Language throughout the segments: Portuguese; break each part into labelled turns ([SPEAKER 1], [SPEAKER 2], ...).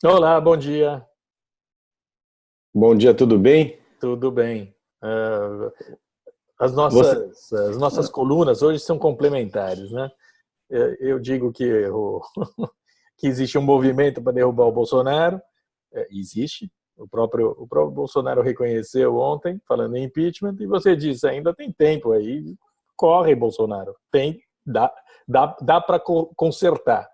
[SPEAKER 1] Olá, bom dia.
[SPEAKER 2] Bom dia, tudo bem?
[SPEAKER 1] Tudo bem? Ah, as
[SPEAKER 2] Você,
[SPEAKER 1] nossas colunas hoje são complementares, né? Eu digo que, que existe um movimento para derrubar o Bolsonaro. Existe. O próprio Bolsonaro reconheceu ontem, falando em impeachment, e você disse, ainda tem tempo aí. Corre, Bolsonaro. Dá para consertar.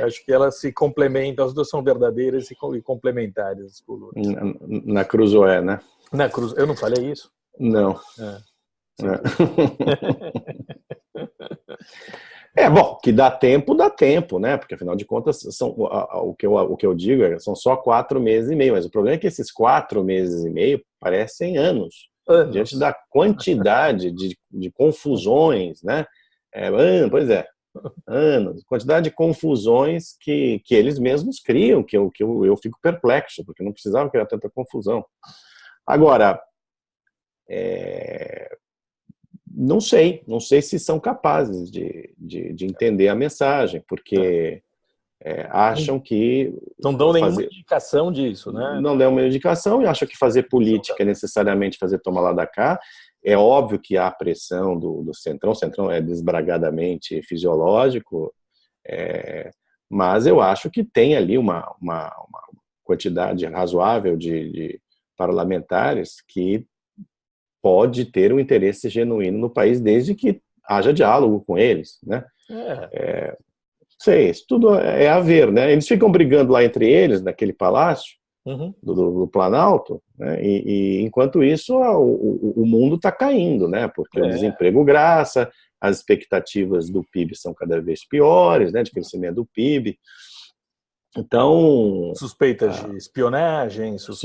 [SPEAKER 1] Acho que elas se complementam, as duas são verdadeiras e complementares, as colunas.
[SPEAKER 2] na Cruzoé, né?
[SPEAKER 1] Na Cruz, eu não falei isso?
[SPEAKER 2] Não.
[SPEAKER 1] É, sempre.
[SPEAKER 2] É. Bom, que dá tempo, né? Porque afinal de contas, o que eu digo são só 4 meses e meio, mas o problema é que esses 4 meses e meio parecem anos, diante
[SPEAKER 1] Anos.
[SPEAKER 2] da quantidade de confusões, né? Pois é, anos, quantidade de confusões que eles mesmos criam, eu fico perplexo, porque não precisava criar tanta confusão. Agora, não sei se são capazes de entender a mensagem, porque
[SPEAKER 1] Não,
[SPEAKER 2] acham que
[SPEAKER 1] não dão nenhuma
[SPEAKER 2] fazer,
[SPEAKER 1] indicação disso, né?
[SPEAKER 2] não dão uma indicação e acham que fazer política é
[SPEAKER 1] Absolutamente.
[SPEAKER 2] necessariamente fazer toma lá da cá. É óbvio que há pressão do Centrão, o Centrão é desbragadamente fisiológico, mas eu acho que tem ali uma quantidade razoável de parlamentares que pode ter um interesse genuíno no país, desde que haja diálogo com eles, né?
[SPEAKER 1] É.
[SPEAKER 2] Sei, isso tudo é a ver, né? Eles ficam brigando lá entre eles, naquele palácio
[SPEAKER 1] Uhum.
[SPEAKER 2] do Planalto, né? E enquanto isso, o mundo está caindo, né? Porque o
[SPEAKER 1] É.
[SPEAKER 2] desemprego graça, as expectativas do PIB são cada vez piores, né? De crescimento do PIB. Então,
[SPEAKER 1] Suspeitas de espionagem,
[SPEAKER 2] suspeitas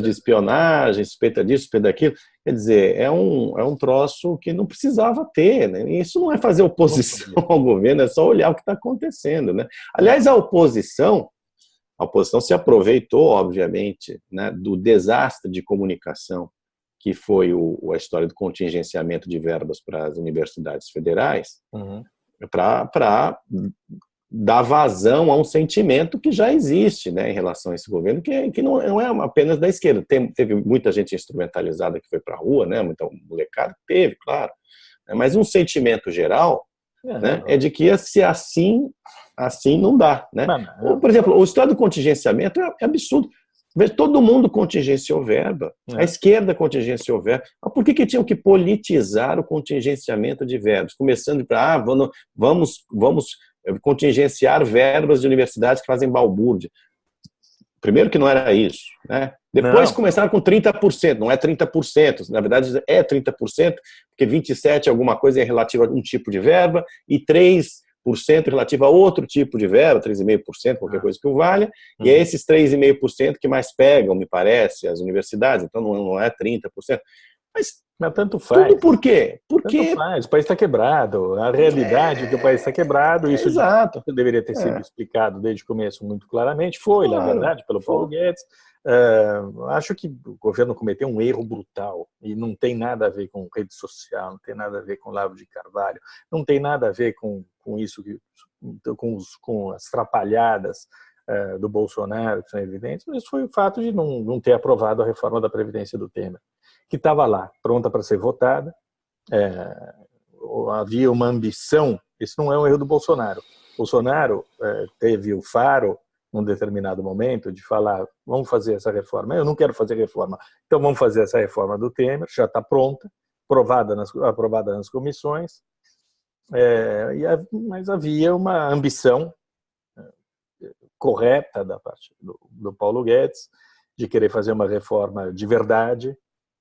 [SPEAKER 2] de
[SPEAKER 1] suspeitas.
[SPEAKER 2] espionagem, suspeita disso, suspeita daquilo. Quer dizer, é um troço que não precisava ter, né? E isso não é fazer
[SPEAKER 1] Não
[SPEAKER 2] oposição
[SPEAKER 1] podia.
[SPEAKER 2] ao governo, é só olhar o que está acontecendo, né?
[SPEAKER 1] É.
[SPEAKER 2] Aliás, a oposição se aproveitou, obviamente, né, do desastre de comunicação que foi a história do contingenciamento de verbas para as universidades federais,
[SPEAKER 1] Uhum.
[SPEAKER 2] para dar vazão a um sentimento que já existe, né, em relação a esse governo, que não é apenas da esquerda. Teve muita gente instrumentalizada que foi para a rua, né, muita molecada, teve, claro, né, mas um sentimento geral,
[SPEAKER 1] É,
[SPEAKER 2] né, é de que se assim não dá. Né?
[SPEAKER 1] mas
[SPEAKER 2] Por
[SPEAKER 1] não.
[SPEAKER 2] exemplo, o estado do contingenciamento é absurdo. Todo mundo contingenciou verba. A
[SPEAKER 1] É.
[SPEAKER 2] esquerda contingenciou verba. Mas por que tinham que politizar o contingenciamento de verbas? Começando para, vamos contingenciar verbas de universidades que fazem balbúrdia. Primeiro que não era isso. Né? Depois
[SPEAKER 1] Não,
[SPEAKER 2] começaram com 30%, não é 30%, na verdade é 30%, porque 27% alguma coisa é relativa a um tipo de verba e 3% relativa a outro tipo de verba, 3,5%, qualquer
[SPEAKER 1] não.
[SPEAKER 2] coisa que o valha, e é
[SPEAKER 1] Uhum.
[SPEAKER 2] esses 3,5% que mais pegam, me parece, as universidades, então não é 30%. Mas
[SPEAKER 1] Mas tanto
[SPEAKER 2] tudo
[SPEAKER 1] faz.
[SPEAKER 2] por quê?
[SPEAKER 1] Tanto
[SPEAKER 2] Porque
[SPEAKER 1] faz. O país está quebrado. A realidade é que o país está quebrado. Isso
[SPEAKER 2] exato,
[SPEAKER 1] deveria ter sido
[SPEAKER 2] é,
[SPEAKER 1] explicado desde o começo muito claramente. Foi, na
[SPEAKER 2] claro,
[SPEAKER 1] verdade, pelo Paulo
[SPEAKER 2] foi.
[SPEAKER 1] Guedes. Acho que o governo cometeu um erro brutal e não tem nada a ver com rede social, não tem nada a ver com Lavo de Carvalho, não tem nada a ver com isso, com as trapalhadas do Bolsonaro, que são evidentes, mas foi o fato de não ter aprovado a reforma da Previdência do Temer, que estava lá, pronta para ser votada. É, Havia uma ambição, isso não é um erro do Bolsonaro. Bolsonaro teve o faro, num determinado momento, de falar: vamos fazer essa reforma. Eu não quero fazer reforma, então vamos fazer essa reforma do Temer, já está pronta, aprovada nas comissões, mas havia uma ambição correta da parte do Paulo Guedes de querer fazer uma reforma de verdade,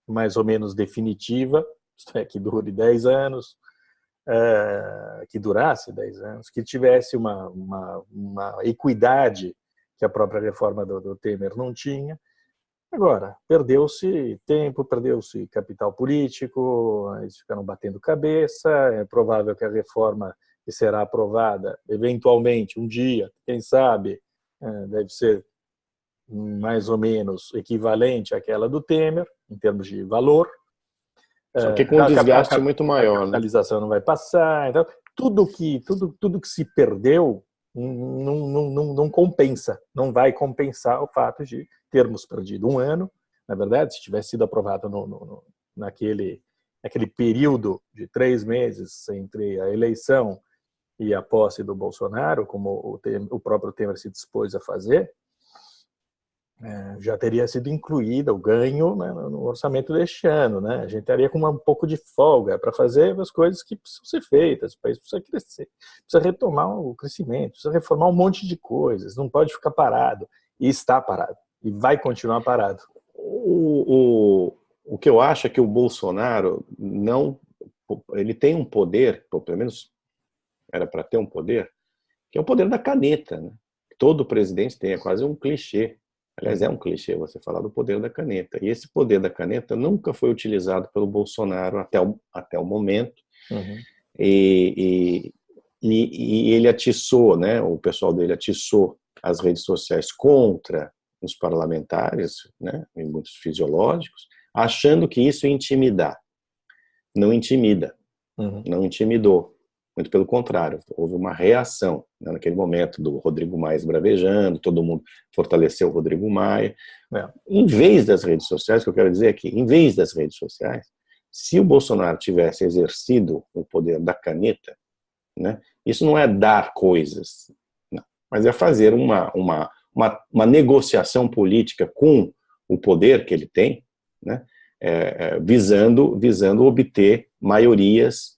[SPEAKER 1] mais ou menos definitiva, isto é, que dure 10 anos, que durasse 10 anos, que tivesse uma equidade que a própria reforma do Temer não tinha. Agora, perdeu-se tempo, perdeu-se capital político, eles ficaram batendo cabeça, é provável que a reforma que será aprovada, eventualmente, um dia, quem sabe, deve ser mais ou menos equivalente àquela do Temer, em termos de valor.
[SPEAKER 2] Só que com um desgaste muito
[SPEAKER 1] A
[SPEAKER 2] maior, né?
[SPEAKER 1] capitalização não vai passar. Então, tudo que se perdeu não compensa, não vai compensar o fato de termos perdido um ano. Na verdade, se tivesse sido aprovado naquele período de 3 meses entre a eleição e a posse do Bolsonaro, como o próprio Temer se dispôs a fazer, já teria sido incluído o ganho, né, no orçamento deste ano, né? A gente estaria com um pouco de folga para fazer as coisas que precisam ser feitas. O país precisa crescer, precisa retomar o crescimento, precisa reformar um monte de coisas, não pode ficar parado. E está parado, e vai continuar parado.
[SPEAKER 2] O que eu acho é que o Bolsonaro ele tem um poder, pelo menos era para ter um poder, que é o poder da caneta, né? Todo presidente tem, é quase um clichê. Aliás, é um clichê você falar do poder da caneta. E esse poder da caneta nunca foi utilizado pelo Bolsonaro até o momento.
[SPEAKER 1] Uhum.
[SPEAKER 2] E ele atiçou, né? O pessoal dele atiçou as redes sociais contra os parlamentares, né? Em muitos fisiológicos, achando que isso ia intimidar. Não intimida.
[SPEAKER 1] Uhum.
[SPEAKER 2] Não intimidou. Muito pelo contrário, houve uma reação, né, naquele momento do Rodrigo Maia bravejando, todo mundo fortaleceu o Rodrigo Maia. Em vez das redes sociais, o que eu quero dizer é que, em vez das redes sociais, se o Bolsonaro tivesse exercido o poder da caneta, né, isso não é dar coisas, não, mas é fazer uma negociação política com o poder que ele tem, né, visando obter maiorias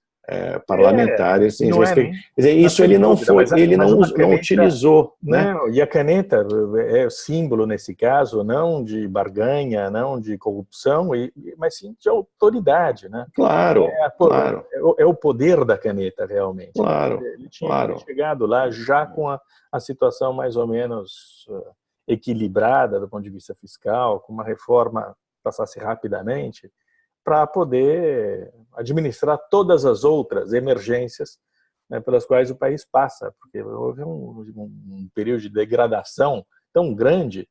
[SPEAKER 2] parlamentares.
[SPEAKER 1] Não é nem,
[SPEAKER 2] quer dizer, isso ele não foi, ele não utilizou.
[SPEAKER 1] Não, né? E a caneta é símbolo, nesse caso, não de barganha, não de corrupção, mas sim de autoridade. Né?
[SPEAKER 2] Claro, claro.
[SPEAKER 1] É o poder da caneta, realmente.
[SPEAKER 2] Claro,
[SPEAKER 1] ele tinha chegado lá já com a situação mais ou menos equilibrada do ponto de vista fiscal, com uma reforma passasse rapidamente, para poder administrar todas as outras emergências, né, pelas quais o país passa, porque houve um período de degradação tão grande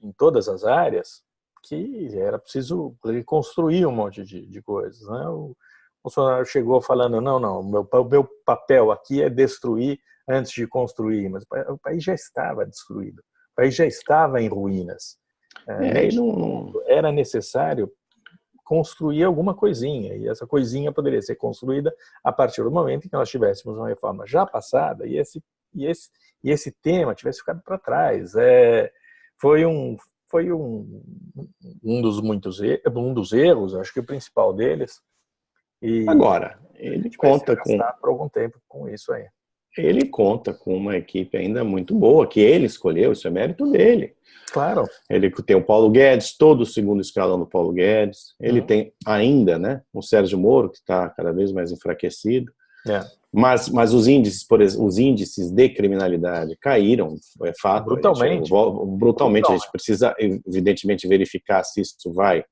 [SPEAKER 1] em todas as áreas que era preciso reconstruir um monte de coisas. Né? O Bolsonaro chegou falando, não, o meu papel aqui é destruir antes de construir, mas o país já estava destruído, o país já estava em ruínas. Era necessário construir alguma coisinha, e essa coisinha poderia ser construída a partir do momento em que nós tivéssemos uma reforma já passada e esse tema tivesse ficado para trás. Foi um dos erros, acho que o principal deles. E
[SPEAKER 2] agora, ele conta
[SPEAKER 1] por algum tempo com isso aí.
[SPEAKER 2] Ele conta com uma equipe ainda muito boa, que ele escolheu, isso é mérito dele.
[SPEAKER 1] Claro.
[SPEAKER 2] Ele tem o Paulo Guedes, todo o segundo escalão do Paulo Guedes. Ele tem ainda, né, o Sérgio Moro, que está cada vez mais enfraquecido. Mas os índices de criminalidade caíram, é fato. Brutalmente. A gente precisa, evidentemente, verificar se isso vai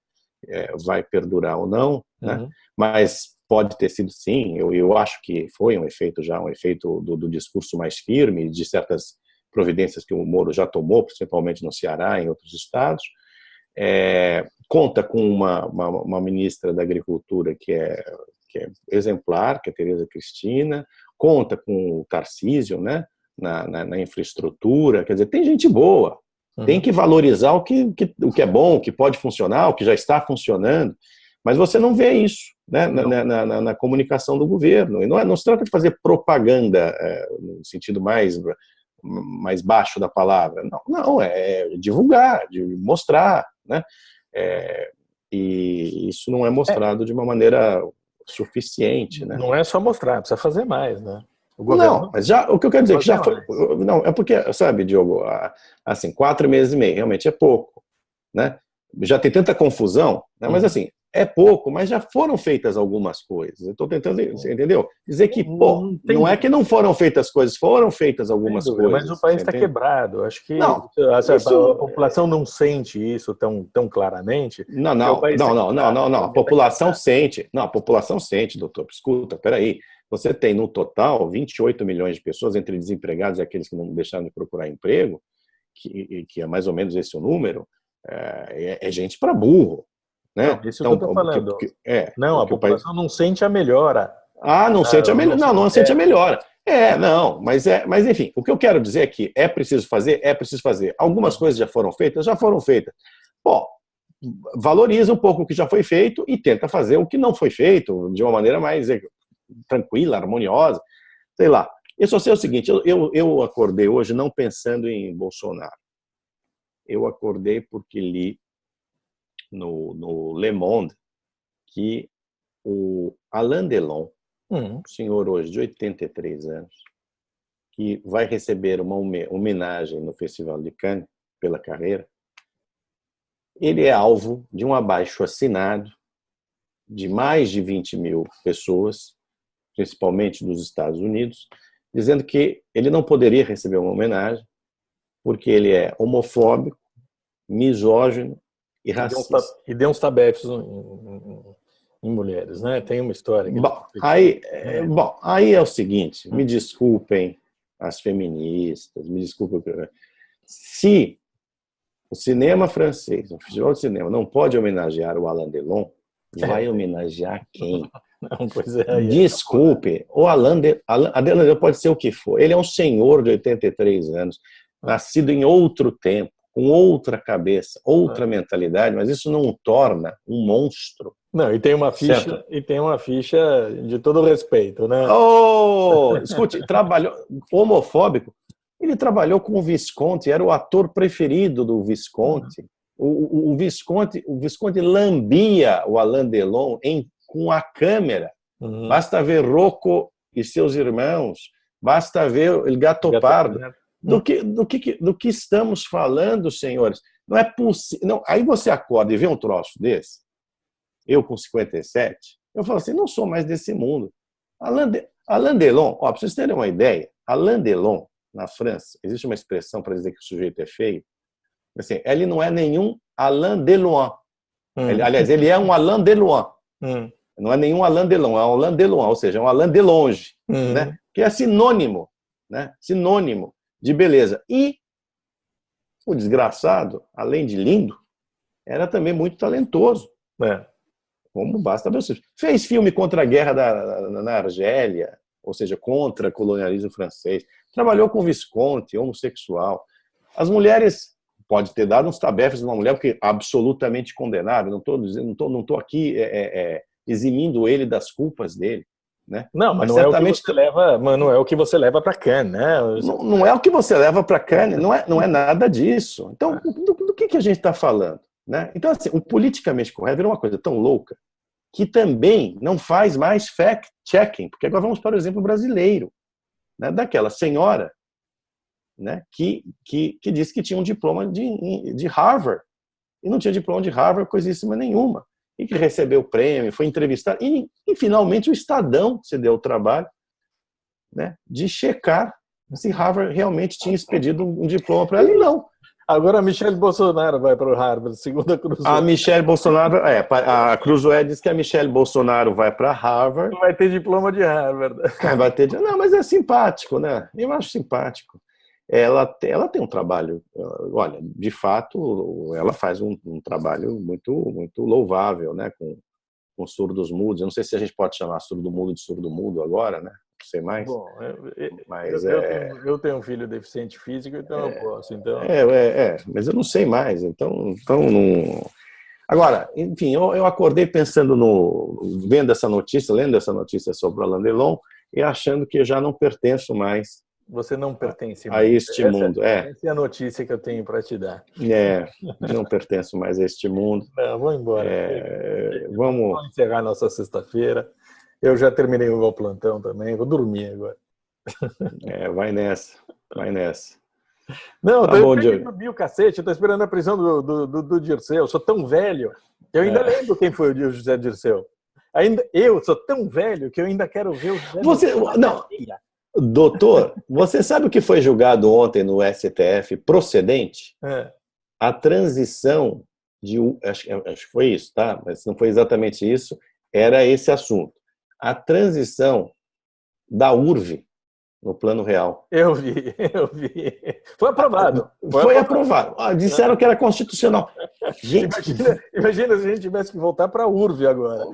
[SPEAKER 2] perdurar ou não, né? Mas pode ter sido sim, eu acho que foi um efeito do discurso mais firme, de certas providências que o Moro já tomou, principalmente no Ceará e em outros estados. Conta com uma ministra da Agricultura que é exemplar, que é Tereza Cristina, conta com o Tarcísio, né, na infraestrutura, quer dizer, tem gente boa, tem que valorizar o que é bom, o que pode funcionar, o que já está funcionando, mas você não vê isso, né, na comunicação do governo. E não se trata de fazer propaganda no sentido mais baixo da palavra. Não, é divulgar, de mostrar, né? E isso não é mostrado de uma maneira suficiente, né?
[SPEAKER 1] Não é só mostrar, precisa fazer mais, né?
[SPEAKER 2] Não, mas o que eu quero dizer é que já foi. Não, é porque, sabe, Diogo, assim, 4 meses e meio realmente é pouco, né? Já tem tanta confusão, né? Mas assim, é pouco, mas já foram feitas algumas coisas. Eu estou tentando, você entendeu? Dizer que, não é que não foram feitas coisas, foram feitas algumas coisas.
[SPEAKER 1] Mas o país está quebrado. Acho que a população não sente isso tão claramente.
[SPEAKER 2] Não. A população sente. Não, a população sente, doutor. Escuta, peraí. Você tem, no total, 28 milhões de pessoas, entre desempregados e aqueles que não deixaram de procurar emprego, que é mais ou menos esse o número, é gente para burro. Né?
[SPEAKER 1] Não, isso que eu estou falando. A população não sente a melhora.
[SPEAKER 2] Não sente a melhora. Não sente a melhora. Não, mas enfim, o que eu quero dizer é que é preciso fazer, é preciso fazer. Algumas coisas já foram feitas, já foram feitas. Bom, valoriza um pouco o que já foi feito e tenta fazer o que não foi feito de uma maneira mais tranquila, harmoniosa, sei lá. Eu só sei o seguinte, eu acordei hoje não pensando em Bolsonaro. Eu acordei porque li no Le Monde que o Alain Delon, um senhor hoje de 83 anos, que vai receber uma homenagem no Festival de Cannes pela carreira, ele é alvo de um abaixo-assinado de mais de 20 mil pessoas, principalmente dos Estados Unidos, dizendo que ele não poderia receber uma homenagem porque ele é homofóbico, misógino e racista.
[SPEAKER 1] E deu uns tabefes em mulheres, né? Tem uma história.
[SPEAKER 2] Aí é o seguinte, me desculpem as feministas, me desculpem. Se o cinema francês, o Festival de Cinema, não pode homenagear o Alain Delon, vai homenagear quem?
[SPEAKER 1] Não, pois é,
[SPEAKER 2] Desculpe, o Alain Delon pode ser o que for. Ele é um senhor de 83 anos, nascido em outro tempo, com outra cabeça, outra mentalidade, mas isso não o torna um monstro.
[SPEAKER 1] Não, e tem uma ficha de todo respeito, né?
[SPEAKER 2] Escute, trabalhou homofóbico. Ele trabalhou com o Visconti, era o ator preferido do Visconti. O Visconti lambia o Alain Delon com a câmera. Basta ver Rocco e seus irmãos, basta ver El Gato Pardo. Do que estamos falando, senhores? Não é possível. Aí você acorda e vê um troço desse, eu com 57, eu falo assim, não sou mais desse mundo. Alain Delon, para vocês terem uma ideia, Alain Delon, na França, existe uma expressão para dizer que o sujeito é feio. Assim, ele não é nenhum Alain Delon. Aliás, ele é um Alain Delon. Não é nenhum Alain Delon, é um Alain Delon, ou seja, é um Alain de longe, né? Que é sinônimo, né? Sinônimo de beleza. E o desgraçado, além de lindo, era também muito talentoso. Como basta ver. Fez filme contra a guerra na Argélia, ou seja, contra o colonialismo francês. Trabalhou com Visconti, homossexual. As mulheres, pode ter dado uns tabefes numa mulher, porque absolutamente condenável. Não estou aqui eximindo ele das culpas dele. Né?
[SPEAKER 1] Não, mas não é o que você leva para Cannes, né?
[SPEAKER 2] Não é o que você leva para Cannes, não é nada disso. Então, do que a gente está falando? Né? Então, assim, o politicamente correto virou uma coisa tão louca que também não faz mais fact-checking, porque agora vamos para o exemplo brasileiro, né? Daquela senhora, né? que disse que tinha um diploma de Harvard, e não tinha diploma de Harvard coisíssima nenhuma, e que recebeu o prêmio, foi entrevistada, e finalmente o Estadão se deu o trabalho, né, de checar se Harvard realmente tinha expedido um diploma para ela, e não.
[SPEAKER 1] Agora a Michelle Bolsonaro vai para o Harvard, segundo a Cruzoé.
[SPEAKER 2] A Michelle Bolsonaro, a Cruzoé diz que a Michelle Bolsonaro vai para Harvard.
[SPEAKER 1] Vai ter diploma de Harvard.
[SPEAKER 2] Não, mas é simpático, né? Eu acho simpático. Ela tem um trabalho, olha, de fato, ela faz um trabalho muito, muito louvável, né? Com surdos mudos. Eu não sei se a gente pode chamar surdo mudo de surdo mudo agora, né? Não sei mais.
[SPEAKER 1] Bom,
[SPEAKER 2] mas
[SPEAKER 1] eu tenho um filho deficiente físico, então eu posso. Então...
[SPEAKER 2] mas eu não sei mais. Então não. Agora, enfim, eu acordei pensando vendo essa notícia, lendo essa notícia sobre o Alain Delon e achando que eu já não pertenço mais.
[SPEAKER 1] Você não pertence
[SPEAKER 2] a este mundo.
[SPEAKER 1] Essa é a notícia que eu tenho para te dar.
[SPEAKER 2] Não pertenço mais a este mundo.
[SPEAKER 1] Não, vou embora.
[SPEAKER 2] Vamos
[SPEAKER 1] encerrar nossa sexta-feira. Eu já terminei o meu plantão também, vou dormir agora.
[SPEAKER 2] Vai nessa.
[SPEAKER 1] Não, eu tenho que dormir o cacete, eu tô esperando a prisão do Dirceu. Eu sou tão velho que eu ainda lembro quem foi o José Dirceu. Eu sou tão velho que eu ainda quero ver o José Dirceu.
[SPEAKER 2] Não. Doutor, você sabe o que foi julgado ontem no STF procedente? A transição acho que foi isso, tá? Mas não foi exatamente isso, era esse assunto. A transição da URV no Plano Real.
[SPEAKER 1] Eu vi. Foi aprovado.
[SPEAKER 2] Foi aprovado. Disseram que era constitucional. Gente,
[SPEAKER 1] Imagina se a gente tivesse que voltar para a URV agora.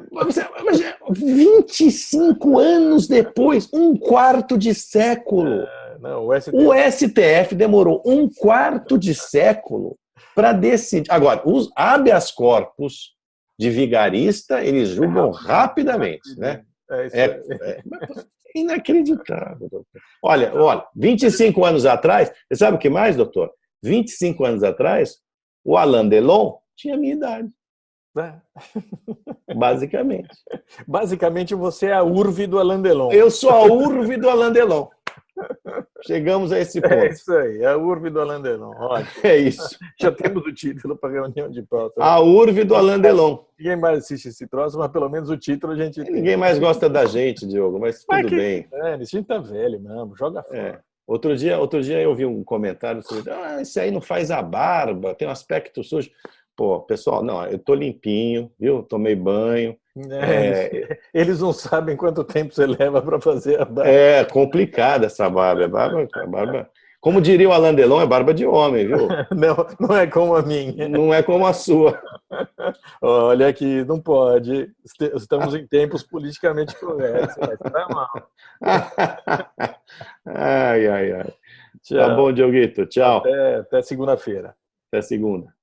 [SPEAKER 2] 25 anos depois, um quarto de século.
[SPEAKER 1] Não,
[SPEAKER 2] O STF demorou um quarto de século para decidir. Agora, os habeas corpus de vigarista, eles julgam rapidamente, né? É inacreditável, doutor. Olha, 25 anos atrás, você sabe o que mais, doutor? 25 anos atrás, o Alain Delon tinha a minha idade. Basicamente.
[SPEAKER 1] Basicamente, você é a URV do Alain Delon.
[SPEAKER 2] Eu sou a URV do Alain Delon. Chegamos a esse ponto.
[SPEAKER 1] É isso aí, a URV do Alain Delon. Olha,
[SPEAKER 2] é isso.
[SPEAKER 1] Já temos o título para a reunião de pauta.
[SPEAKER 2] A URV do Alain Delon.
[SPEAKER 1] Ninguém mais assiste esse troço, mas pelo menos o título a gente tem.
[SPEAKER 2] Ninguém mais gosta da gente, Diogo, mas tudo bem.
[SPEAKER 1] A gente tá velho mesmo, joga fora.
[SPEAKER 2] Outro dia eu vi um comentário sobre esse aí não faz a barba, tem um aspecto sujo. Pô, pessoal, não, eu tô limpinho, viu? Tomei banho.
[SPEAKER 1] Eles não sabem quanto tempo você leva para fazer a barba.
[SPEAKER 2] É complicada essa barba. Barba. Como diria o Alain Delon, é barba de homem, viu?
[SPEAKER 1] Não é como a minha.
[SPEAKER 2] Não é como a sua.
[SPEAKER 1] Olha que não pode. Estamos em tempos politicamente corretos. Tá mal.
[SPEAKER 2] Ai. Tchau. Tá bom, Dioguito. Tchau.
[SPEAKER 1] Até segunda-feira.
[SPEAKER 2] Até segunda.